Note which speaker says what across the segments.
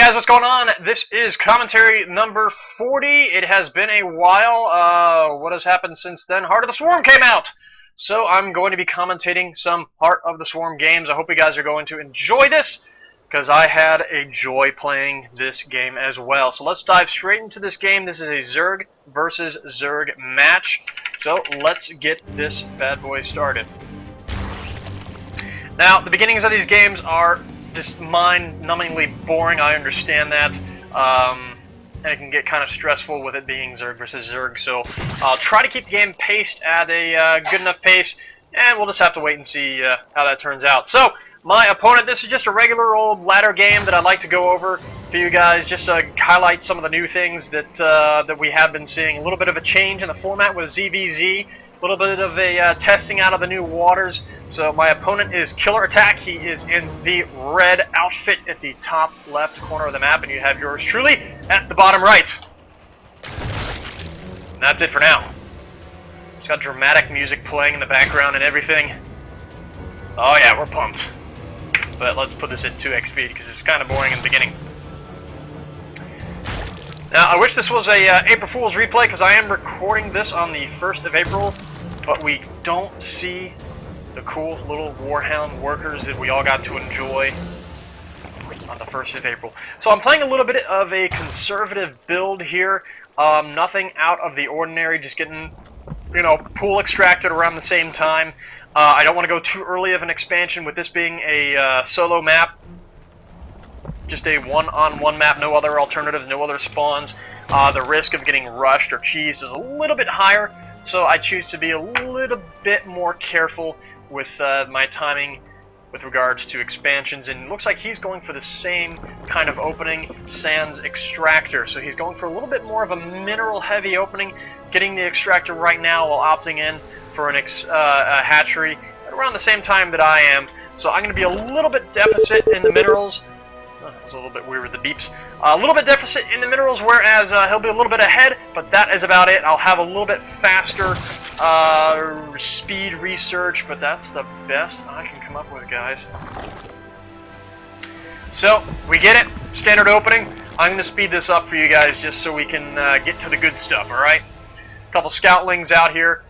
Speaker 1: guys, what's going on? This is commentary number 40. It has been a while. What has happened since then? Heart of the Swarm came out! So I'm going to be commentating some Heart of the Swarm games. I hope you guys are going to enjoy this, because I had a joy playing this game as well. So let's dive straight into this game. This is a Zerg versus Zerg match. So let's get this bad boy started. Now, the beginnings of these games are just mind-numbingly boring. I understand that, and it can get kind of stressful with it being Zerg versus Zerg. So I'll try to keep the game paced at a good enough pace, and we'll just have to wait and see how that turns out. So my opponent, this is just a regular old ladder game that I'd like to go over for you guys, just to highlight some of the new things that that we have been seeing. A little bit of a change in the format with ZVZ. A little bit of a testing out of the new waters. So my opponent is Killer Attack. He is in the red outfit at the top left corner of the map, and you have yours truly at the bottom right. And that's it for now. It's got dramatic music playing in the background and everything. Oh yeah, we're pumped. But let's put this at 2x speed because it's kind of boring in the beginning. Now, I wish this was a April Fool's replay because I am recording this on the 1st of April, but we don't see the cool little Warhound workers that we all got to enjoy on the 1st of April. So I'm playing a little bit of a conservative build here. Nothing out of the ordinary, just getting, pool extracted around the same time. I don't want to go too early of an expansion with this being a solo map. Just a one-on-one map, no other alternatives, no other spawns. The risk of getting rushed or cheesed is a little bit higher, so I choose to be a little bit more careful with my timing with regards to expansions. And it looks like he's going for the same kind of opening, sans extractor. So he's going for a little bit more of a mineral-heavy opening, getting the extractor right now while opting in for a hatchery at around the same time that I am. So I'm going to be a little bit deficit in the minerals. It's a little bit weird with the beeps. A little bit deficit in the minerals, whereas he'll be a little bit ahead, but that is about it. I'll have a little bit faster speed research, but that's the best I can come up with, guys. So, we get it. Standard opening. I'm going to speed this up for you guys just so we can get to the good stuff, alright? A couple scoutlings out here.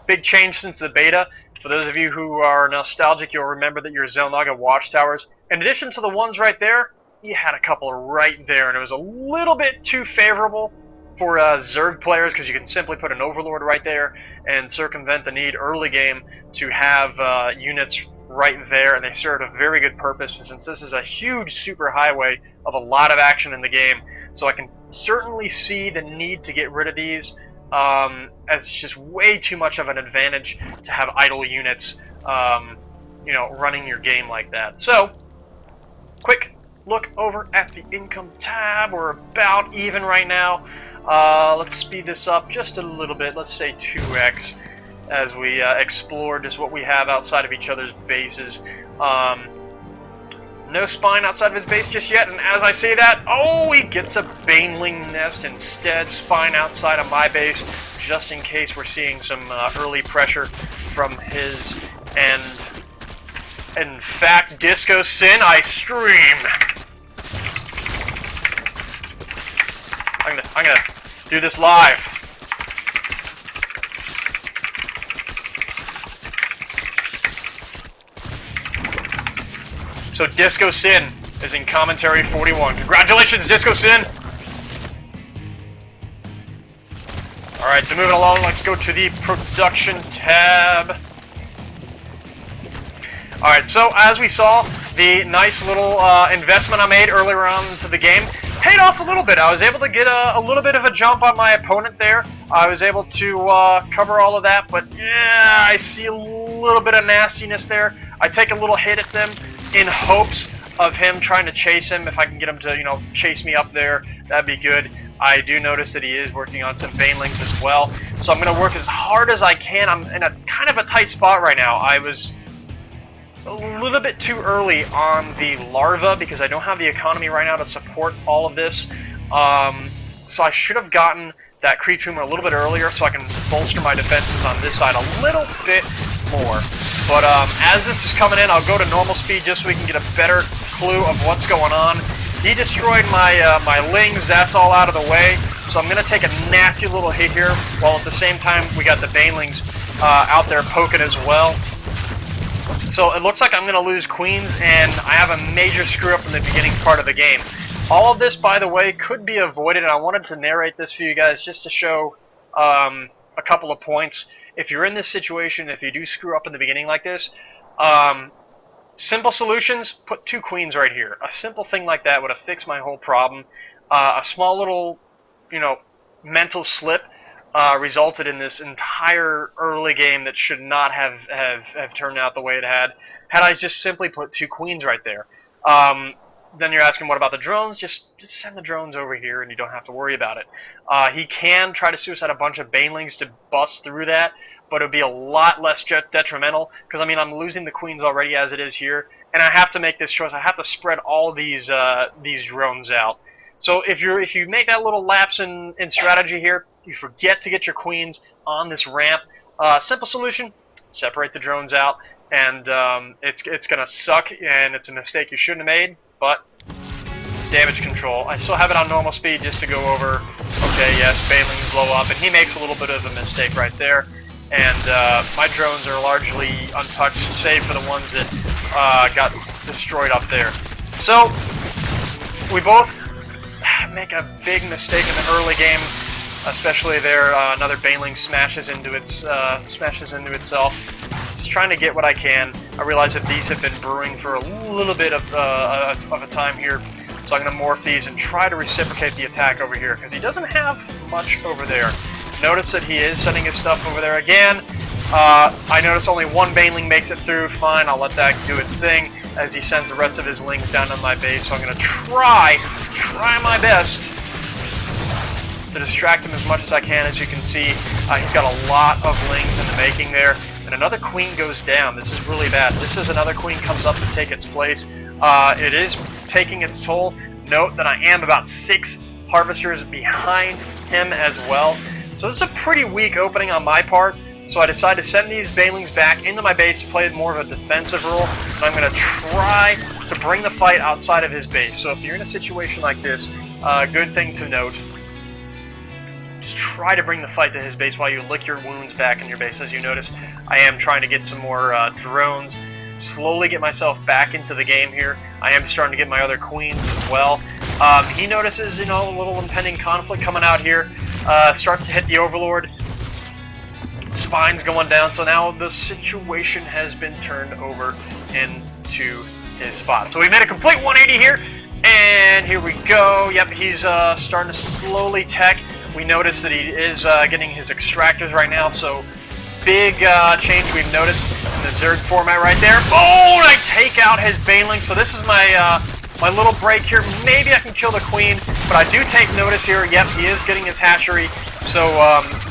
Speaker 1: Big change since the beta. For those of you who are nostalgic, you'll remember that your Zelnaga watchtowers, in addition to the ones right there, you had a couple right there, and it was a little bit too favorable for Zerg players because you can simply put an Overlord right there and circumvent the need early game to have units right there, and they served a very good purpose since this is a huge superhighway of a lot of action in the game. So I can certainly see the need to get rid of these. As it's just way too much of an advantage to have idle units, running your game like that. So, quick look over at the income tab. We're about even right now. Let's speed this up just a little bit. Let's say 2x as we explore just what we have outside of each other's bases. No spine outside of his base just yet, and as I say that, oh, he gets a Baneling nest instead. Spine outside of my base, just in case we're seeing some early pressure from his end. In fact, Disco Sin, I stream. I'm gonna do this live. So Disco Sin is in commentary 41. Congratulations, Disco Sin! Alright, so moving along, let's go to the production tab. Alright, so as we saw, the nice little investment I made earlier on into the game paid off a little bit. I was able to get a little bit of a jump on my opponent there. I was able to cover all of that, but yeah, I see a little bit of nastiness there. I take a little hit at them in hopes of him trying to chase him. If I can get him to, chase me up there, that'd be good. I do notice that he is working on some Banelings as well, so I'm going to work as hard as I can. I'm in a kind of a tight spot right now. I was a little bit too early on the larva because I don't have the economy right now to support all of this. So I should have gotten that creep tumor a little bit earlier so I can bolster my defenses on this side a little bit more. But as this is coming in, I'll go to normal speed just so we can get a better clue of what's going on. He destroyed my my lings. That's all out of the way. So I'm gonna take a nasty little hit here, while at the same time we got the banelings out there poking as well. So it looks like I'm gonna lose queens, and I have a major screw up in the beginning part of the game. All of this, by the way, could be avoided. I wanted to narrate this for you guys just to show a couple of points. If you're in this situation, if you do screw up in the beginning like this, simple solutions, put 2 queens right here. A simple thing like that would have fixed my whole problem. A small little, you know, mental slip resulted in this entire early game that should not have turned out the way it had I just simply put 2 queens right there. Then you're asking, what about the drones? Just send the drones over here and you don't have to worry about it. He can try to suicide a bunch of banelings to bust through that, but it would be a lot less detrimental, because I mean, I'm losing the queens already as it is here, and I have to make this choice. I have to spread all these drones out. So if you make that little lapse in strategy here, you forget to get your queens on this ramp. Simple solution: separate the drones out, and it's gonna suck, and it's a mistake you shouldn't have made. But damage control, I still have it on normal speed just to go over. Okay, yes, banelings blow up, and he makes a little bit of a mistake right there. And my drones are largely untouched, save for the ones that got destroyed up there. So we both make a big mistake in the early game, especially there. Another baneling smashes into itself. Just trying to get what I can. I realize that these have been brewing for a little bit of a time here, so I'm going to morph these and try to reciprocate the attack over here, because he doesn't have much over there. Notice that he is sending his stuff over there again. I notice only 1 baneling makes it through. Fine, I'll let that do its thing as he sends the rest of his lings down on my base. So I'm going to try my best to distract him as much as I can. As you can see, he's got a lot of lings in the making there. And another queen goes down. This is really bad. Just as another queen comes up to take its place, it is taking its toll. Note that I am about 6 harvesters behind him as well. So this is a pretty weak opening on my part. So I decided to send these banelings back into my base to play more of a defensive role. And I'm going to try to bring the fight outside of his base. So if you're in a situation like this, good thing to note, just try to bring the fight to his base while you lick your wounds back in your base. As you notice, I am trying to get some more drones, slowly get myself back into the game here. I am starting to get my other queens as well. He notices, you know, a little impending conflict coming out here. Starts to hit the Overlord. Spine's going down, so now the situation has been turned over into his spot. So we made a complete 180 here, and here we go. Yep, he's starting to slowly tech. We notice that he is getting his extractors right now, so big change we've noticed in the Zerg format right there. Oh, and I take out his baneling. So this is my my little break here. Maybe I can kill the queen, but I do take notice here. Yep, he is getting his hatchery, so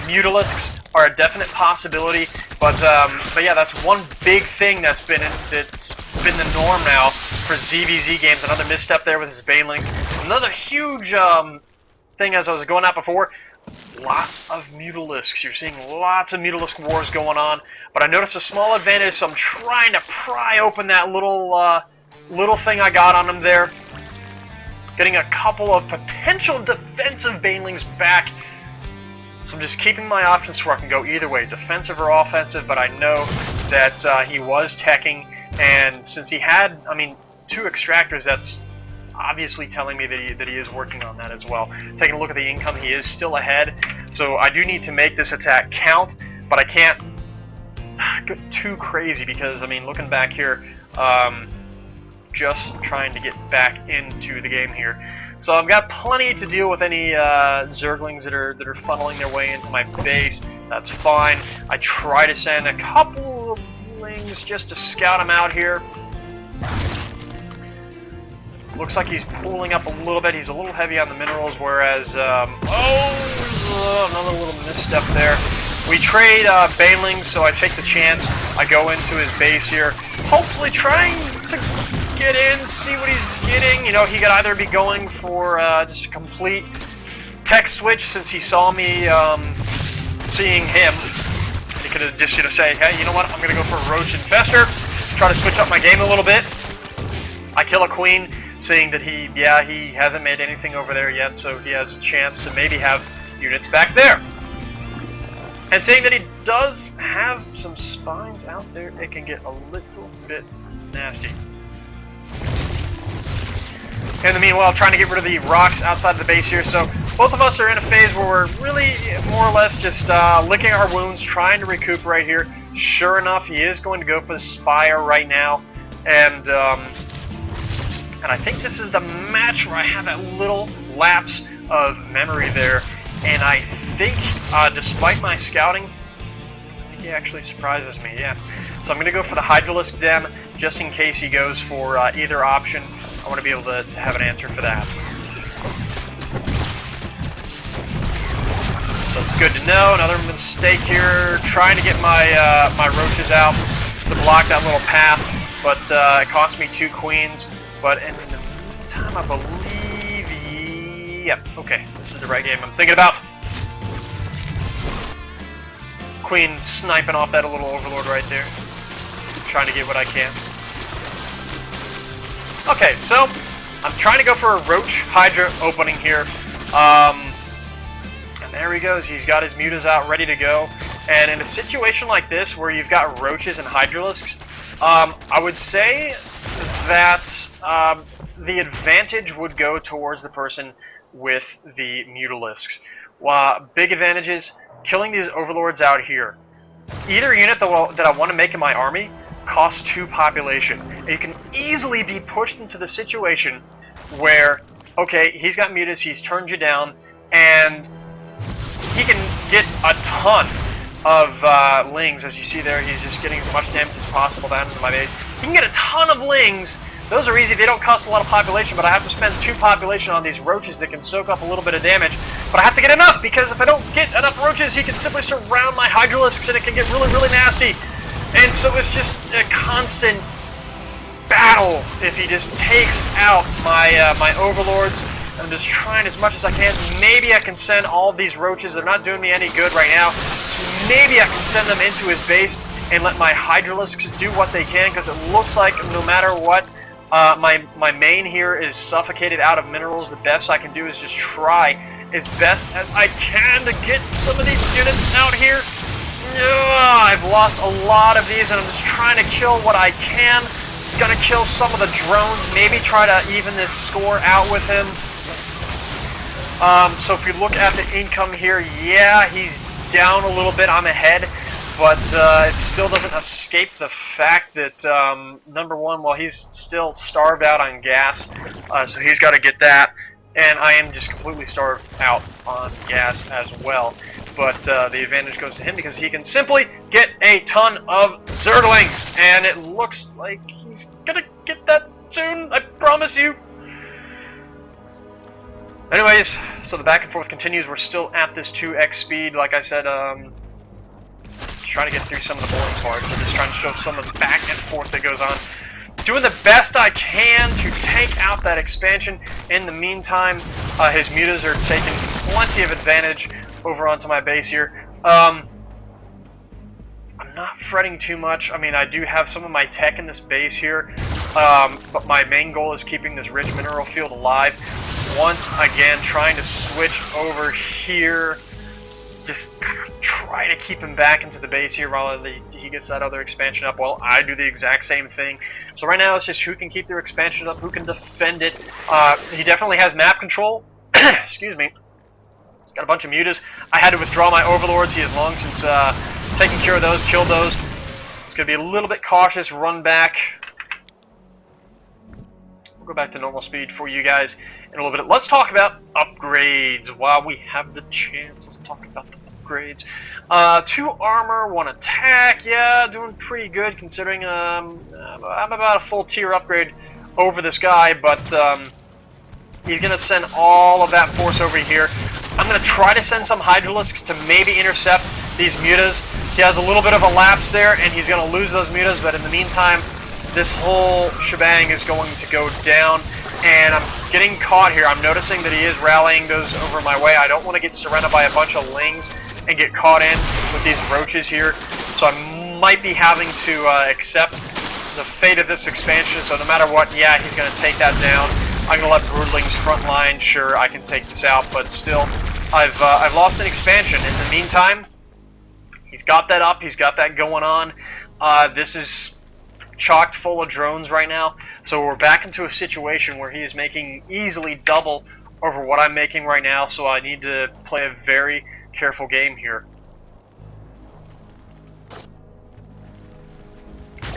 Speaker 1: mutalisks are a definite possibility. But yeah, that's one big thing that's been the norm now for ZVZ games. Another misstep there with his banelings. Another huge thing, as I was going out before, lots of mutalisks. You're seeing lots of mutalisk wars going on. But I noticed a small advantage, so I'm trying to pry open that little thing I got on him there. Getting a couple of potential defensive banelings back. So I'm just keeping my options where I can go either way, defensive or offensive, but I know that he was teching, and since he had, I mean, 2 extractors, that's obviously telling me that he is working on that as well. Taking a look at the income, he is still ahead, so I do need to make this attack count, but I can't get too crazy because, I mean, looking back here, just trying to get back into the game here. So I've got plenty to deal with any Zerglings that are funneling their way into my base. That's fine. I try to send a couple of lings just to scout him out here. Looks like he's pulling up a little bit. He's a little heavy on the minerals, whereas another little misstep there. We trade banelings, so I take the chance. I go into his base here, hopefully trying to get in, see what he's getting. You know, he could either be going for just a complete tech switch since he saw me seeing him. He could have just, you know, say, hey, you know what, I'm going to go for a Roach Infester, try to switch up my game a little bit. I kill a queen. saying that he hasn't made anything over there yet, so he has a chance to maybe have units back there. And saying that he does have some spines out there, it can get a little bit nasty. In the meanwhile, trying to get rid of the rocks outside of the base here, so both of us are in a phase where we're really more or less just licking our wounds, trying to recuperate here. Sure enough, he is going to go for the Spire right now, and I think this is the match where I have that little lapse of memory there, and I think, despite my scouting, I think he actually surprises me, yeah. So I'm going to go for the Hydralisk Den, just in case he goes for either option. I want to be able to have an answer for that. So it's good to know. Another mistake here, trying to get my my roaches out to block that little path, but it cost me 2 queens. But in the meantime, I believe, yep, okay, this is the right game I'm thinking about. Queen sniping off that little overlord right there, trying to get what I can. Okay, so I'm trying to go for a Roach Hydra opening here. And there he goes. He's got his mutas out ready to go. And in a situation like this where you've got Roaches and Hydralisks, I would say that the advantage would go towards the person with the Mutalisks. Big advantages, killing these Overlords out here. Either unit that I want to make in my army costs 2 population. And you can easily be pushed into the situation where, okay, he's got mutas, he's turned you down, and he can get a ton of lings. As you see there, he's just getting as much damage as possible down into my base. He can get a ton of lings. Those are easy, they don't cost a lot of population, but I have to spend 2 population on these roaches that can soak up a little bit of damage. But I have to get enough, because if I don't get enough roaches, he can simply surround my Hydralisks and it can get really, really nasty. And so it's just a constant battle if he just takes out my my overlords. I'm just trying as much as I can. Maybe I can send all of these roaches. They're not doing me any good right now. So maybe I can send them into his base and let my Hydralisks do what they can, because it looks like no matter what, my main here is suffocated out of minerals. The best I can do is just try as best as I can to get some of these units out here. I've lost a lot of these, and I'm just trying to kill what I can. Gonna kill some of the drones, maybe try to even this score out with him. So if you look at the income here, yeah, he's down a little bit. I'm ahead, but it still doesn't escape the fact that, number one, well, he's still starved out on gas, so he's got to get that, and I am just completely starved out on gas as well. But the advantage goes to him because he can simply get a ton of Zerglings, and it looks like he's gonna get that soon, I promise you. Anyways, so the back and forth continues. We're still at this 2x speed, like I said, just trying to get through some of the boring parts, and just trying to show some of the back and forth that goes on. Doing the best I can to take out that expansion. In the meantime, his mutas are taking plenty of advantage over onto my base here. I'm not fretting too much. I mean, I do have some of my tech in this base here, but my main goal is keeping this rich mineral field alive. Once again, trying to switch over here, just try to keep him back into the base here while he gets that other expansion up. Well, I do the exact same thing. So right now it's just who can keep their expansion up, who can defend it. He definitely has map control. Excuse me. He's got a bunch of mutas. I had to withdraw my overlords. He has long since taken care of those, killed those. It's going to be a little bit cautious, run back. We'll go back to normal speed for you guys in a little bit. Let's talk about upgrades while we have the chance. Let's talk about the upgrades. 2 armor, 1 attack. Yeah, doing pretty good considering I'm about a full tier upgrade over this guy, but he's going to send all of that force over here. I'm going to try to send some Hydralisks to maybe intercept these mutas. He has a little bit of a lapse there, and he's going to lose those mutas, but in the meantime, this whole shebang is going to go down, and I'm getting caught here. I'm noticing that he is rallying those over my way. I don't want to get surrounded by a bunch of lings and get caught in with these roaches here, so I might be having to accept the fate of this expansion. So no matter what, yeah, he's going to take that down. I'm gonna let Broodling's front line. Sure, I can take this out, but still, I've lost an expansion. In the meantime, he's got that up. He's got that going on. This is chocked full of drones right now, so we're back into a situation where he is making easily double over what I'm making right now. So I need to play a very careful game here.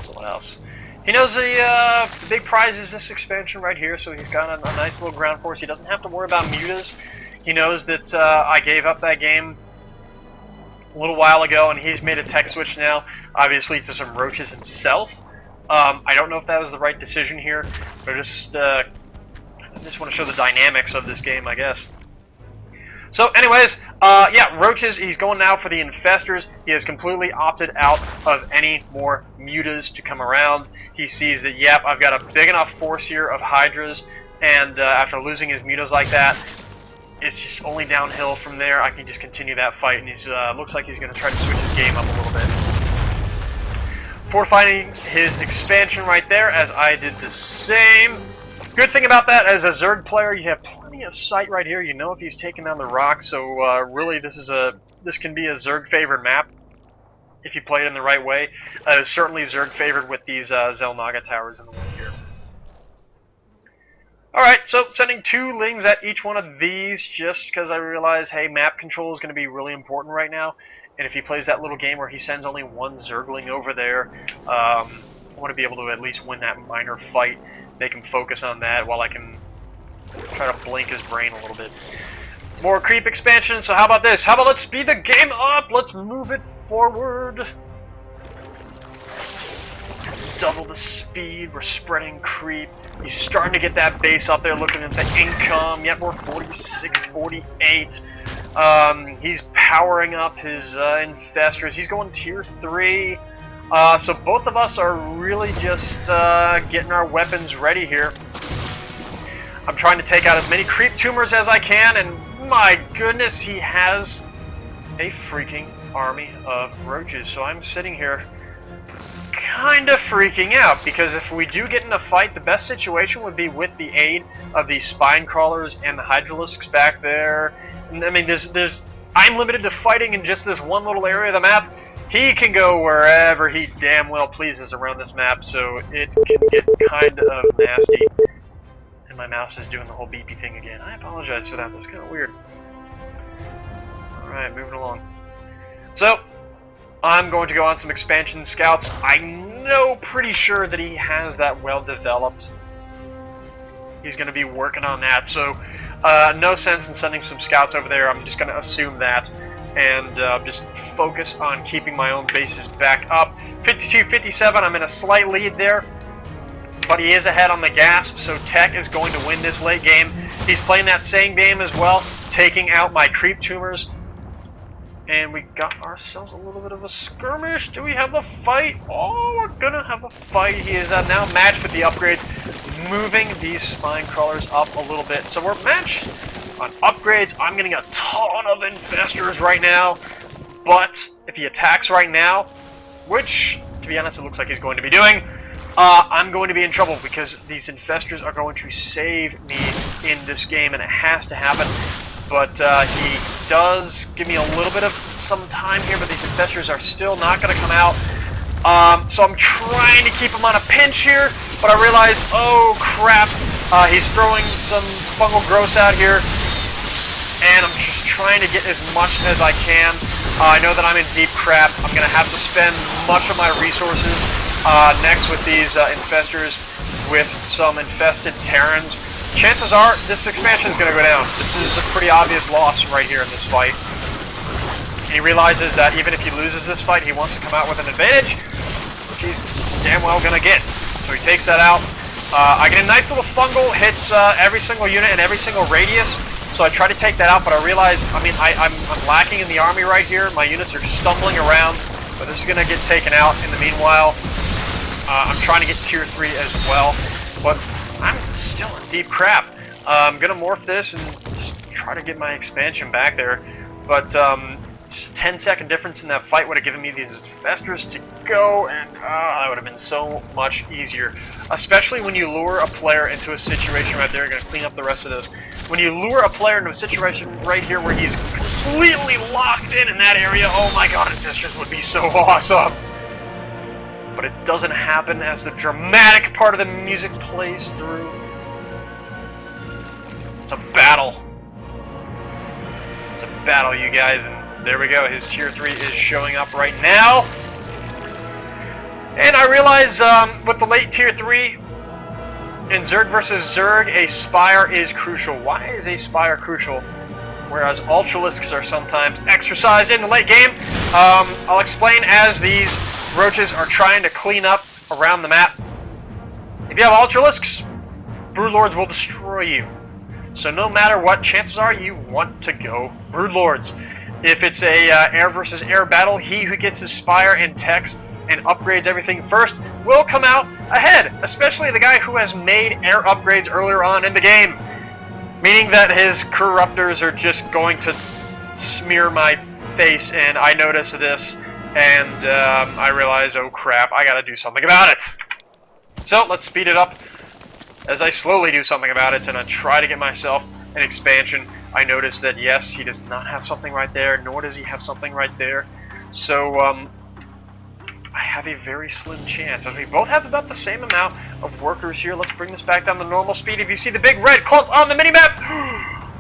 Speaker 1: So what else? He knows the big prize is this expansion right here, so he's got a nice little ground force. He doesn't have to worry about mutas. He knows that I gave up that game a little while ago, and he's made a tech switch now, obviously to some roaches himself. I don't know if that was the right decision here, but I just want to show the dynamics of this game, I guess. So anyways, yeah, roaches, he's going now for the infestors. He has completely opted out of any more mutas to come around. He sees that, yep, I've got a big enough force here of hydras, and after losing his mutas like that, it's just only downhill from there. I can just continue that fight, and he's looks like he's going to try to switch his game up a little bit. Fortifying his expansion right there, as I did the same. Good thing about that, as a Zerg player, you have plenty of sight right here. You know if he's taking down the rock, so really this can be a Zerg favored map if you play it in the right way. Certainly Zerg favored with these Zelnaga towers in the way here. Alright, so sending 2 lings at each one of these just because I realize, hey, map control is going to be really important right now. And if he plays that little game where he sends only 1 Zergling over there, I want to be able to at least win that minor fight. Make him focus on that while I can try to blink his brain a little bit. More creep expansion, so how about this? How about let's speed the game up? Let's move it forward. Double the speed, we're spreading creep. He's starting to get that base up there, looking at the income. Yep, we're 46, 48. He's powering up his infestors. He's going tier 3. So both of us are really just getting our weapons ready here. I'm trying to take out as many creep tumors as I can, and my goodness, he has a freaking army of roaches. So I'm sitting here kind of freaking out, because if we do get in a fight, the best situation would be with the aid of the spine crawlers and the hydralisks back there. And, I mean, I'm limited to fighting in just this one little area of the map. He can go wherever he damn well pleases around this map, so it can get kind of nasty. And my mouse is doing the whole beepy thing again. I apologize for that. That's kind of weird. Alright, moving along. So, I'm going to go on some expansion scouts. I know pretty sure that he has that well developed. He's going to be working on that, so no sense in sending some scouts over there. I'm just going to assume that and just focus on keeping my own bases back up. 52-57, I'm in a slight lead there, but he is ahead on the gas, so Tech is going to win this late game. He's playing that same game as well, taking out my creep tumors. And we got ourselves a little bit of a skirmish. Do we have a fight? Oh, we're gonna have a fight. He is now matched with the upgrades, moving these spine crawlers up a little bit. So we're matched on upgrades. I'm getting a ton of infestors right now. But if he attacks right now, which, to be honest, it looks like he's going to be doing, I'm going to be in trouble, because these infestors are going to save me in this game, and it has to happen. But he does give me a little bit of some time here, but these infestors are still not going to come out. So I'm trying to keep him on a pinch here, but I realize, oh crap, he's throwing some fungal growths out here, and I'm just trying to get as much as I can. I know that I'm in deep crap. I'm going to have to spend much of my resources next with these infestors with some infested Terrans. Chances are this expansion is going to go down. This is a pretty obvious loss right here in this fight. He realizes that even if he loses this fight, he wants to come out with an advantage, which he's damn well going to get. So he takes that out. I get a nice little fungal, hits every single unit and every single radius. So I try to take that out, but I realize, I mean, I'm lacking in the army right here. My units are stumbling around, but this is going to get taken out. In the meanwhile, I'm trying to get tier 3 as well, but I'm still in deep crap. I'm going to morph this and just try to get my expansion back there. But Just a 10-second difference in that fight would have given me these infestors to go, and that would have been so much easier. Especially when you lure a player into a situation right there. You're going to clean up the rest of those. When you lure a player into a situation right here where he's completely locked in that area, oh my god, infestors would be so awesome. But it doesn't happen as the dramatic part of the music plays through. It's a battle. It's a battle, you guys, and there we go. His tier 3 is showing up right now. And I realize with the late tier 3 in Zerg versus Zerg, a Spire is crucial. Why is a Spire crucial? Whereas Ultralisks are sometimes exercised in the late game. I'll explain as these roaches are trying to clean up around the map. If you have Ultralisks, Broodlords will destroy you. So no matter what, chances are you want to go Broodlords. If it's a air versus air battle, he who gets his Spire and Text and upgrades everything first will come out ahead, especially the guy who has made air upgrades earlier on in the game. Meaning that his Corruptors are just going to smear my face, and I notice this, and I realize, oh crap, I gotta do something about it. So let's speed it up as I slowly do something about it, and I try to get myself an expansion. I notice that yes, he does not have something right there, nor does he have something right there. So I have a very slim chance. And we both have about the same amount of workers here. Let's bring this back down to normal speed. If you see the big red clump on the minimap,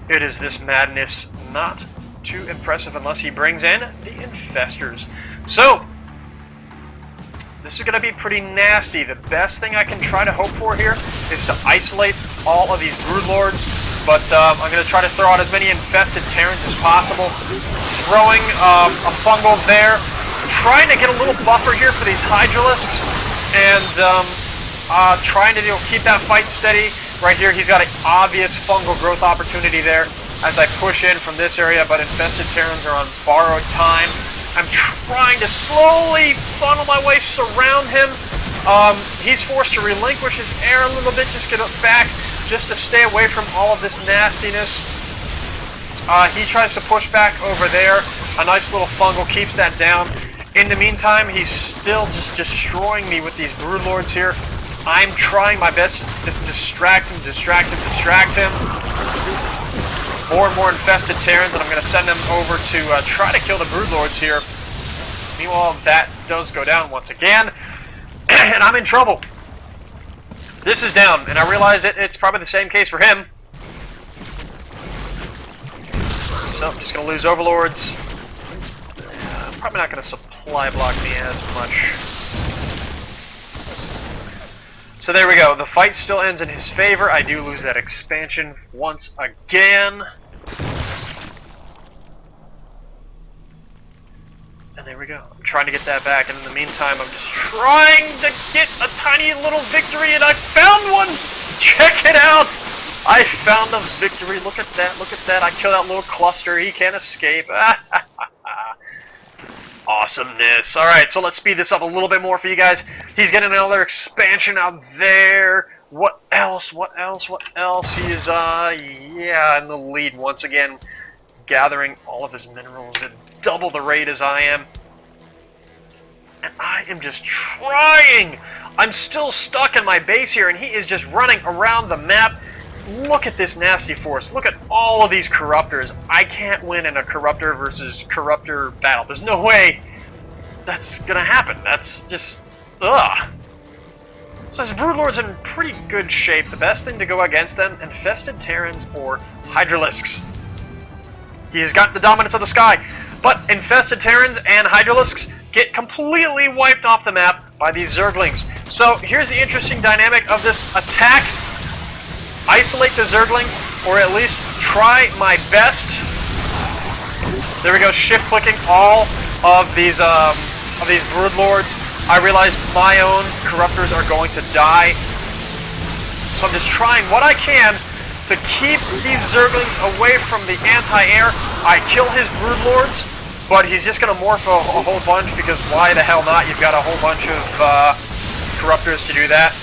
Speaker 1: it is this madness. Not too impressive unless he brings in the infestors. So this is going to be pretty nasty. The best thing I can try to hope for here is to isolate all of these Broodlords, but I'm going to try to throw out as many infested Terrans as possible. Throwing a fungal there, trying to get a little buffer here for these Hydralisks, and trying to keep that fight steady. Right here, he's got an obvious fungal growth opportunity there as I push in from this area, but infested Terrans are on borrowed time. I'm trying to slowly funnel my way, surround him. He's forced to relinquish his air a little bit, just get back, just to stay away from all of this nastiness. He tries to push back over there. A nice little fungal keeps that down. In the meantime, he's still just destroying me with these Broodlords here. I'm trying my best to just distract him. More and more infested Terrans, and I'm going to send them over to try to kill the Broodlords here. Meanwhile, that does go down once again, and I'm in trouble. This is down, and I realize it's probably the same case for him. So I'm just going to lose Overlords. Probably not going to supply block me as much. So there we go. The fight still ends in his favor. I do lose that expansion once again. And there we go. I'm trying to get that back, and in the meantime, I'm just trying to get a tiny little victory, and I found one! Check it out! I found a victory. Look at that. Look at that. I killed that little cluster. He can't escape. Awesomeness. Alright, so let's speed this up a little bit more for you guys. He's getting another expansion out there. What else? What else? What else? He is, yeah, in the lead once again, gathering all of his minerals at double the rate as I am. And I am just trying. I'm still stuck in my base here, and he is just running around the map. Look at this nasty force. Look at all of these Corruptors. I can't win in a Corruptor versus Corruptor battle. There's no way that's gonna happen. That's just, ugh. So his Broodlord's in pretty good shape. The best thing to go against them, infested Terrans or Hydralisks. He's got the dominance of the sky, but infested Terrans and Hydralisks get completely wiped off the map by these Zerglings. So here's the interesting dynamic of this attack. Isolate the Zerglings, or at least try my best. There we go, shift clicking all of these Broodlords. I realize my own Corruptors are going to die, so I'm just trying what I can to keep these Zerglings away from the anti-air. I kill his Broodlords, but he's just going to morph a whole bunch, because why the hell not? You've got a whole bunch of Corruptors to do that.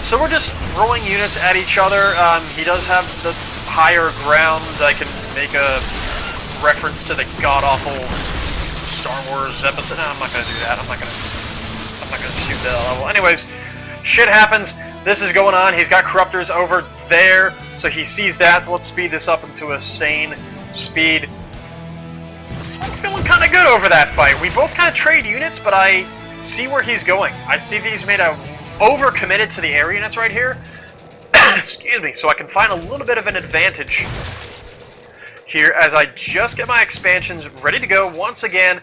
Speaker 1: So we're just throwing units at each other. He does have the higher ground. I can make a reference to the god-awful Star Wars episode. No, I'm not gonna do that. I'm not gonna shoot that level. Anyways, shit happens. This is going on. He's got corruptors over there, so he sees that. So let's speed this up into a sane speed. So I'm feeling kind of good over that fight. We both kind of trade units, but I see where he's going. I see that he's made a over-committed to the air units right here. Excuse me. So I can find a little bit of an advantage here as I just get my expansions ready to go. Once again,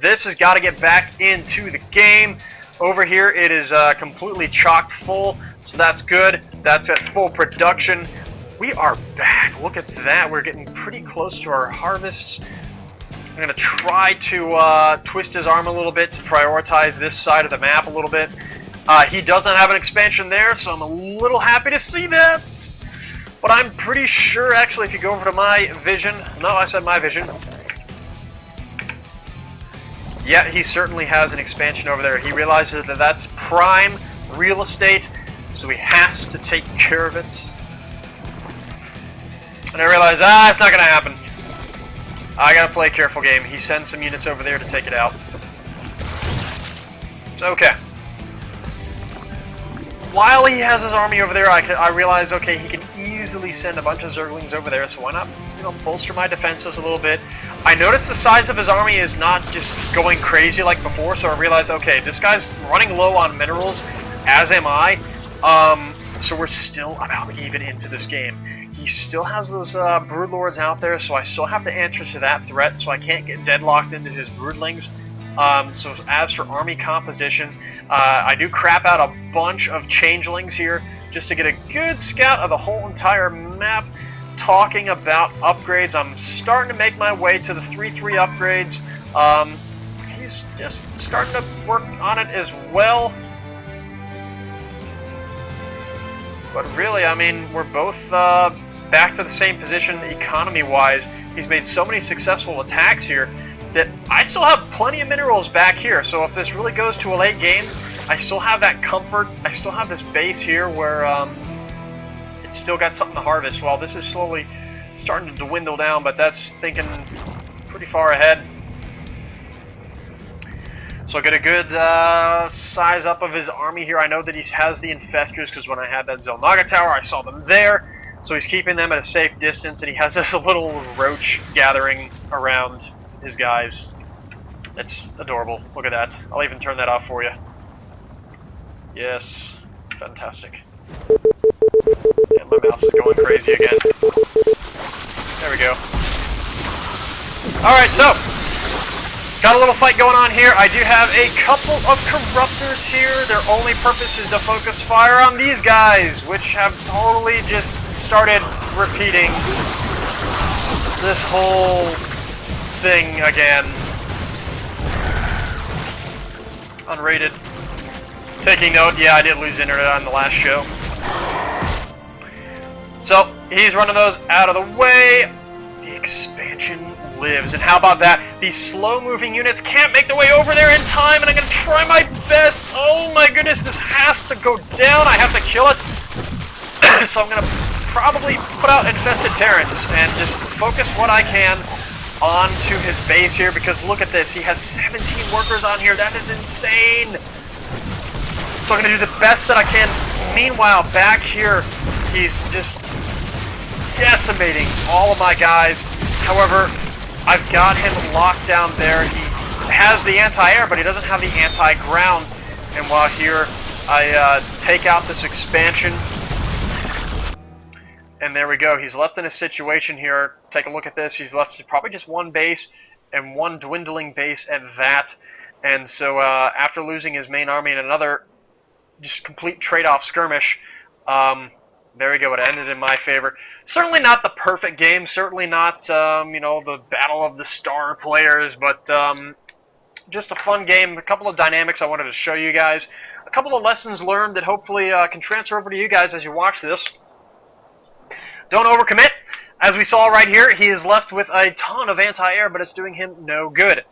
Speaker 1: this has got to get back into the game. Over here, it is completely chocked full, so that's good. That's at full production. We are back. Look at that. We're getting pretty close to our harvests. I'm going to try to twist his arm a little bit to prioritize this side of the map a little bit. He doesn't have an expansion there, so I'm a little happy to see that. But I'm pretty sure, actually, if you go over to my vision... No, I said my vision. Yeah, he certainly has an expansion over there. He realizes that that's prime real estate, so he has to take care of it. And I realize, it's not going to happen. I got to play a careful game. He sends some units over there to take it out. It's okay. While he has his army over there, I realize, okay, he can easily send a bunch of Zerglings over there, so why not, bolster my defenses a little bit. I noticed the size of his army is not just going crazy like before, so I realized, okay, this guy's running low on minerals, as am I, so we're still about even into this game. He still has those Broodlords out there, so I still have to answer to that threat, so I can't get deadlocked into his Broodlings. So as for army composition, I do crap out a bunch of changelings here just to get a good scout of the whole entire map. Talking about upgrades, I'm starting to make my way to the 3-3 upgrades. He's just starting to work on it as well. But really, I mean, we're both back to the same position economy-wise. He's made so many successful attacks here that I still have plenty of minerals back here. So if this really goes to a late game, I still have that comfort. I still have this base here where it's still got something to harvest. While this is slowly starting to dwindle down, but that's thinking pretty far ahead. So I'll get a good size up of his army here. I know that he has the infestors because when I had that Zelnaga tower, I saw them there. So he's keeping them at a safe distance, and he has this little roach gathering around his guys. It's adorable. Look at that. I'll even turn that off for you. Yes. Fantastic. And my mouse is going crazy again. There we go. Alright, so got a little fight going on here. I do have a couple of corruptors here. Their only purpose is to focus fire on these guys, which have totally just started repeating this whole thing again. Unrated. Taking note, yeah, I did lose internet on the last show. So, he's running those out of the way. The expansion lives. And how about that? These slow-moving units can't make their way over there in time, and I'm going to try my best. Oh my goodness, this has to go down. I have to kill it. So I'm going to probably put out Infested Terrans and just focus what I can onto his base here, because look at this. He has 17 workers on here. That is insane. So I'm going to do the best that I can. Meanwhile, back here, he's just decimating all of my guys. However, I've got him locked down there. He has the anti-air, but he doesn't have the anti-ground. And while here, I take out this expansion. And there we go. He's left in a situation here. Take a look at this. He's left probably just one base and one dwindling base at that. And so after losing his main army in another just complete trade-off skirmish, there we go. It ended in my favor. Certainly not the perfect game. Certainly not, you know, the battle of the star players. But just a fun game. A couple of dynamics I wanted to show you guys. A couple of lessons learned that hopefully can transfer over to you guys as you watch this. Don't overcommit. As we saw right here, he is left with a ton of anti-air, but it's doing him no good.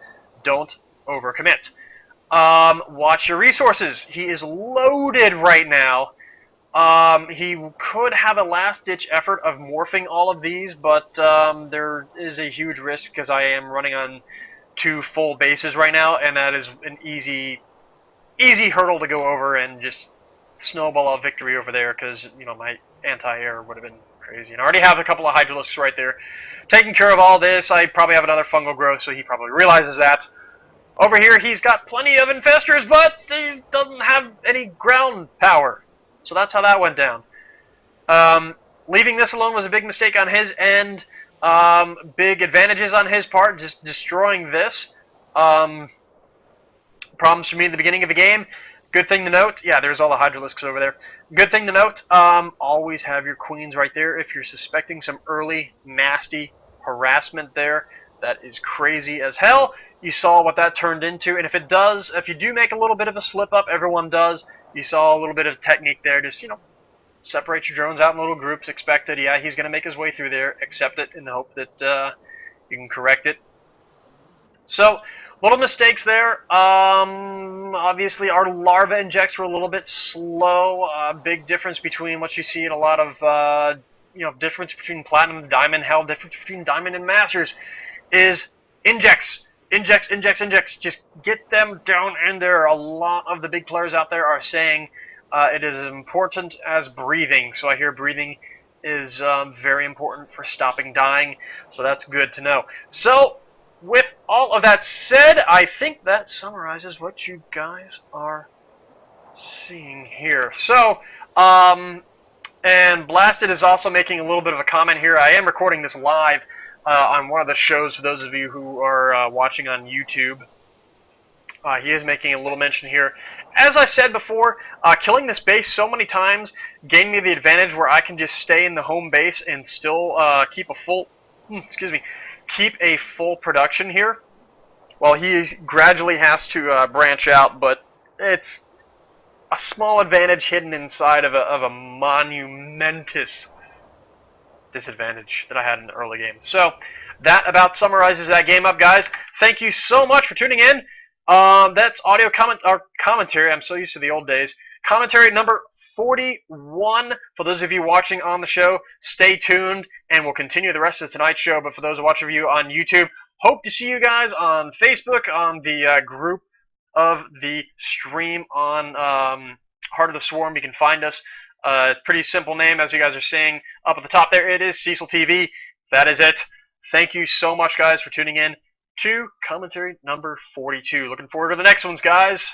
Speaker 1: Don't overcommit. Watch your resources. He is loaded right now. He could have a last-ditch effort of morphing all of these, but there is a huge risk because I am running on 2 full bases right now, and that is an easy hurdle to go over and just snowball a victory over there because, you know, my anti-air would have been crazy. And I already have a couple of hydralisks right there. Taking care of all this, I probably have another fungal growth, so he probably realizes that. Over here, he's got plenty of infestors, but he doesn't have any ground power. So that's how that went down. Leaving this alone was a big mistake on his end. Big advantages on his part, just destroying this. Problems for me in the beginning of the game. Good thing to note, yeah, there's all the hydralisks over there. Good thing to note, always have your queens right there if you're suspecting some early nasty harassment there. That is crazy as hell. You saw what that turned into, and if you do make a little bit of a slip up, everyone does. You saw a little bit of technique there, just, you know, separate your drones out in little groups, expect it, yeah, he's going to make his way through there, accept it in the hope that you can correct it. So, little mistakes there. Obviously, our larva injects were a little bit slow. Big difference between what you see in a lot of, difference between platinum and diamond. Hell, difference between diamond and masters is injects. Injects. Just get them down in there. A lot of the big players out there are saying it is as important as breathing. So I hear breathing is very important for stopping dying. So that's good to know. So, with all of that said, I think that summarizes what you guys are seeing here. So, and Blasted is also making a little bit of a comment here. I am recording this live on one of the shows for those of you who are watching on YouTube. He is making a little mention here. As I said before, killing this base so many times gained me the advantage where I can just stay in the home base and still keep a full, keep a full production here. Well, he gradually has to branch out, but it's a small advantage hidden inside of a monumentous disadvantage that I had in the early game. So that about summarizes that game up, guys. Thank you so much for tuning in. That's audio commentary. I'm so used to the old days. Commentary number 41. For those of you watching on the show, stay tuned, and we'll continue the rest of tonight's show. But for those watching you on YouTube, hope to see you guys on Facebook, on the group of the stream on Heart of the Swarm. You can find us. Pretty simple name, as you guys are seeing up at the top there. It is CecilTV. That is it. Thank you so much, guys, for tuning in to commentary number 42. Looking forward to the next ones, guys.